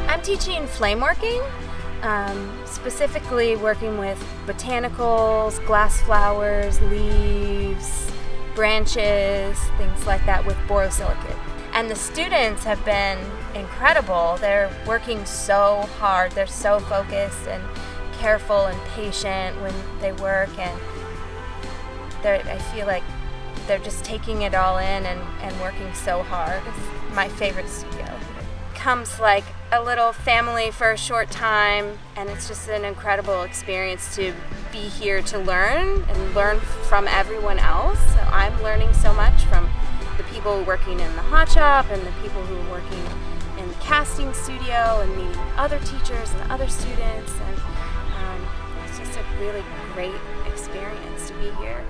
I'm teaching flame working, specifically working with botanicals, glass flowers, leaves, branches, things like that with borosilicate. And the students have been incredible. They're working so hard. They're so focused and careful and patient when they work, and I feel like they're just taking it all in and working so hard. It's my favorite studio. It comes like a little family for a short time, and it's just an incredible experience to be here to learn and learn from everyone else. So I'm learning so much from the people working in the hot shop and the people who are working in the casting studio, and meeting other teachers and other students, and it's just a really great experience to be here.